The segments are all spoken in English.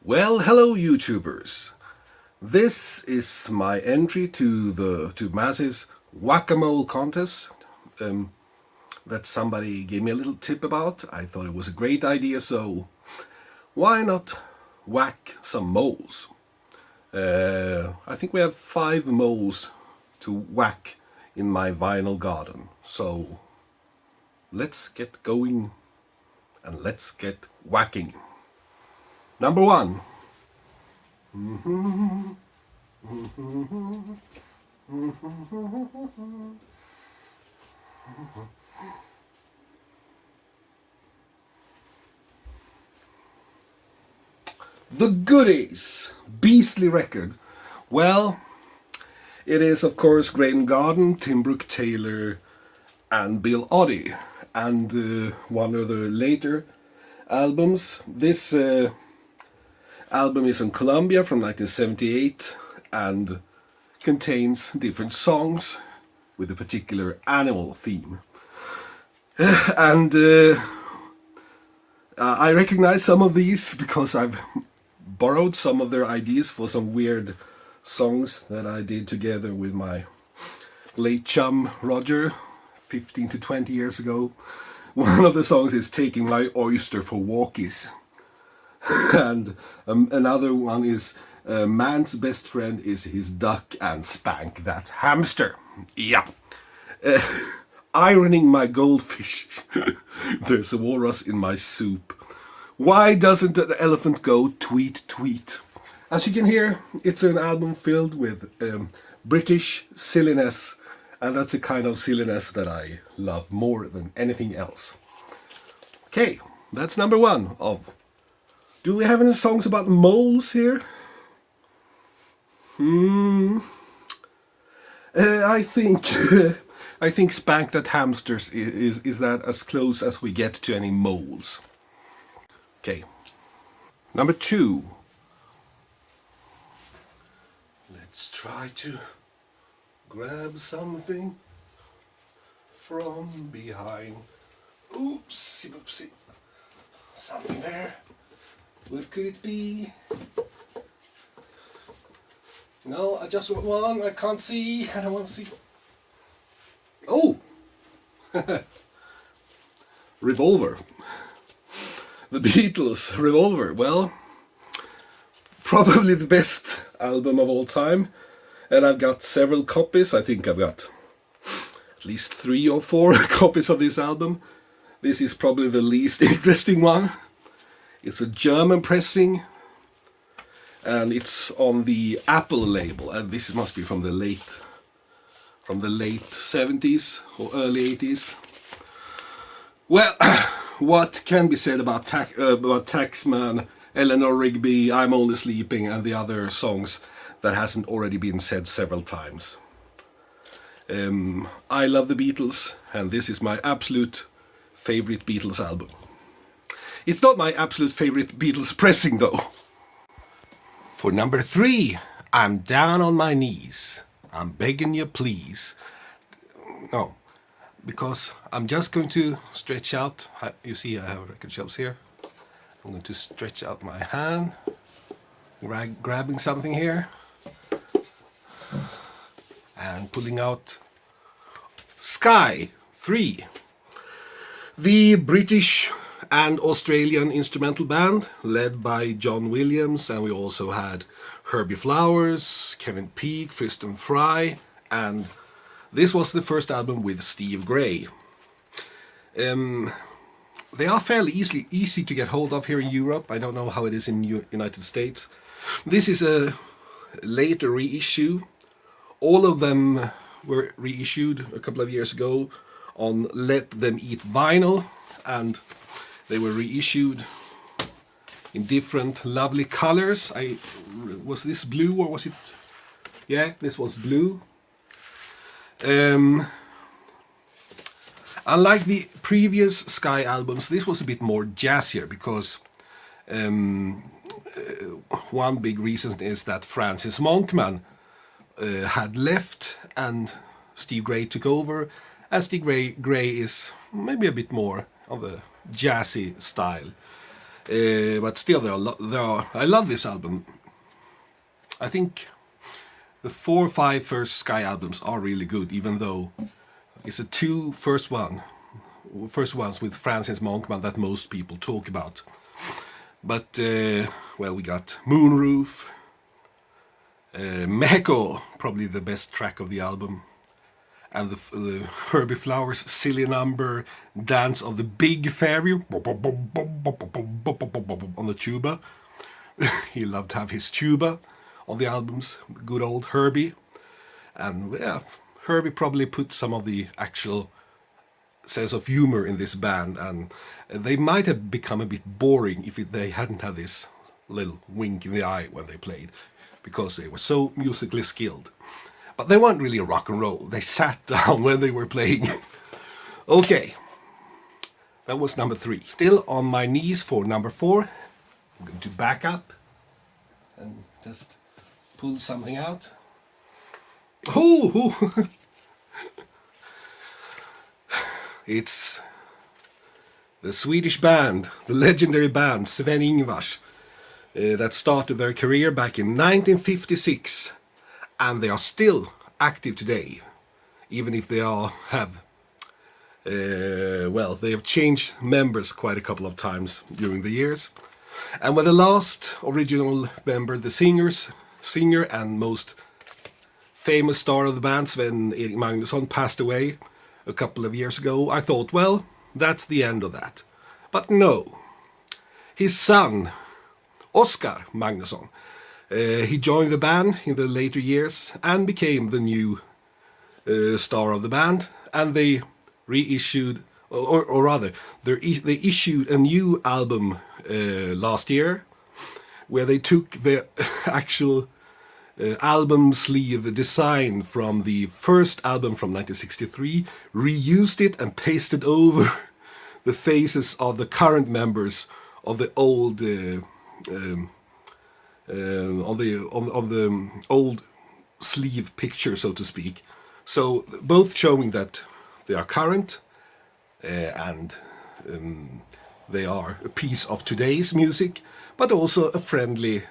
Well, hello YouTubers. This is my entry to Maz's whack-a-mole contest that somebody gave me a little tip about. I thought it was a great idea, so why not whack some moles? I think we have 5 moles to whack in my vinyl garden. So let's get going and let's get whacking. Number 1. The Goodies, beastly record. Well, it is of course Graydon Garden, Tim Brooke Taylor and Bill Oddie, and one of the later albums. This album is in Columbia from 1978 and contains different songs with a particular animal theme. And I recognize some of these because I've borrowed some of their ideas for some weird songs that I did together with my late chum Roger 15 to 20 years ago. One of the songs is Taking My Oyster for Walkies. And another one is Man's Best Friend is His Duck and Spank That Hamster. Yeah. Ironing my goldfish. There's a walrus in my soup. Why doesn't an elephant go tweet tweet? As you can hear, it's an album filled with British silliness, and that's a kind of silliness that I love more than anything else. Okay, that's number 1 of... Do we have any songs about moles here? I think I think Spank That Hamsters is that as close as we get to any moles. Okay. Number 2. Let's try to grab something from behind. Oopsie oopsie. Something there. What could it be? No, I just want one. I can't see. I don't want to see. Oh! Revolver. The Beatles, Revolver. Well, probably the best album of all time. And I've got several copies. I think I've got at least 3 or 4 copies of this album. This is probably the least interesting one. It's a German pressing, and it's on the Apple label, and this must be from the late 70s or early 80s. Well, what can be said about Taxman, Eleanor Rigby, I'm Only Sleeping, and the other songs that hasn't already been said several times? I love the Beatles, and this is my absolute favorite Beatles album. It's not my absolute favorite Beatles pressing though. For number 3, I'm Down on My Knees. I'm begging you please. No, because I'm just going to stretch out. You see I have record shelves here. I'm going to stretch out my hand, grabbing something here, and pulling out Sky 3. The British and Australian instrumental band led by John Williams, and we also had Herbie Flowers, Kevin Peake, Tristan Fry, and this was the first album with Steve Gray. They are fairly easy to get hold of here in Europe. I don't know how it is in United States. This is a later reissue. All of them were reissued a couple of years ago on Let Them Eat vinyl, and they were reissued in different lovely colors. Was this blue or was it? Yeah, this was blue. Unlike the previous Sky albums, this was a bit more jazzier because one big reason is that Francis Monkman had left and Steve Gray took over, and Steve Gray is maybe a bit more of a jazzy style. But still, I love this album. I think the 4 or 5 first Sky albums are really good, even though it's the 2 first ones with Francis Monkman that most people talk about. But well, we got Moonroof, Mexico, probably the best track of the album, and the Herbie Flowers silly number, Dance of the Big Fairy on the tuba. He loved to have his tuba on the albums, good old Herbie. And yeah, Herbie probably put some of the actual sense of humor in this band, and they might have become a bit boring if they hadn't had this little wink in the eye when they played, because they were so musically skilled. But they weren't really rock and roll. They sat down when they were playing. Okay, that was number 3. Still on my knees for number 4. I'm going to back up and just pull something out. Oh! It's the Swedish band, the legendary band Sven-Ingvars, that started their career back in 1956, and they are still active today, even if they have changed members quite a couple of times during the years. And when the last original member, the singer and most famous star of the band, Sven-Erik Magnusson, passed away a couple of years ago, I thought, well, that's the end of that. But no. His son, Oscar Magnusson, he joined the band in the later years and became the new star of the band. And they reissued, or rather, they issued a new album last year, where they took the actual album sleeve design from the first album from 1963, reused it and pasted over the faces of the current members of the old on the old sleeve picture, so to speak. So both showing that they are current and they are a piece of today's music, but also a friendly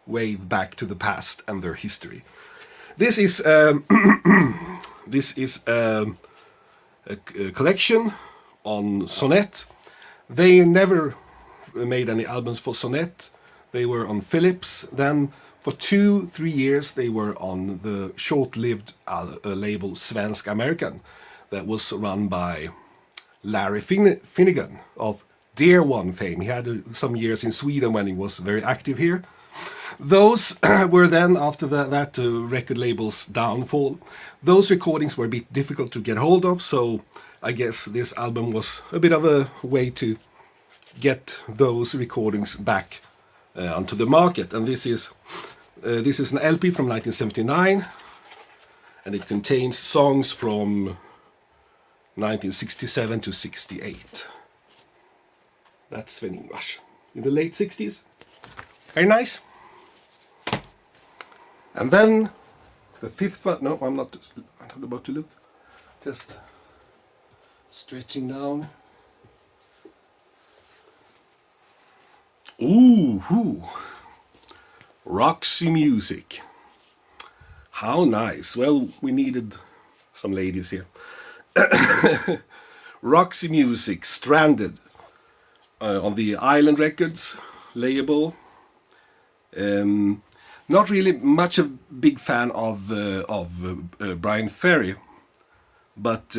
wave back to the past and their history. This is a collection on Sonnet. They never made any albums for Sonnet. They were on Philips. Then for 2-3 years they were on the short-lived label Svensk American that was run by Larry Finnegan of Dear One fame. He had some years in Sweden when he was very active here. Those were then, after that record label's downfall, those recordings were a bit difficult to get hold of, so I guess this album was a bit of a way to get those recordings back onto the market. And this is an LP from 1979, and it contains songs from 1967 to 68. That's Sven-Ingvars in the late 60s. Very nice. And then the 5th one, no, I'm not about to look, just stretching down. Ooh, Roxy music. How nice. Well, we needed some ladies here. Roxy music, Stranded, on the Island Records label. Not really much of a big fan of Brian Ferry, but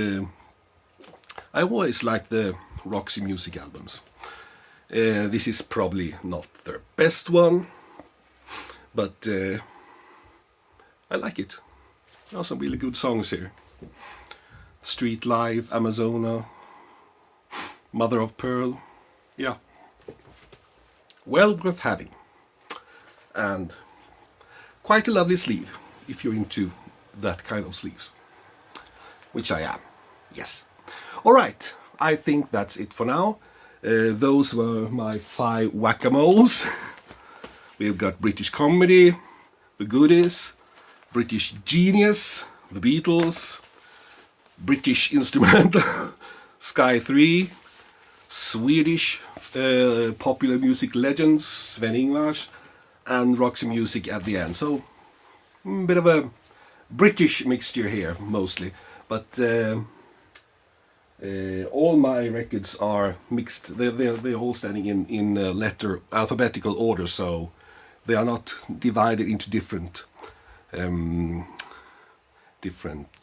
I always like the Roxy music albums. This is probably not their best one, but I like it. There are some really good songs here. Street Life, Amazona, Mother of Pearl. Yeah. Well worth having. And quite a lovely sleeve, if you're into that kind of sleeves. Which I am, yes. Alright, I think that's it for now. Those were my 5 whack-a-moles. We've got British Comedy, The Goodies, British Genius, The Beatles, British Instrumental, Sky 3, Swedish popular music legends, Sven-Ingvars, and Roxy music at the end. So a bit of a British mixture here mostly, but all my records are mixed. They're all standing in letter alphabetical order, so they are not divided into different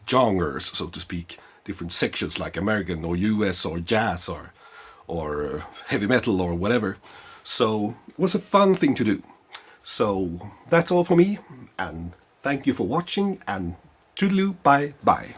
genres, so to speak, different sections like American or US or jazz or heavy metal or whatever. So it was a fun thing to do. So that's all for me, and thank you for watching, and toodaloo, bye bye.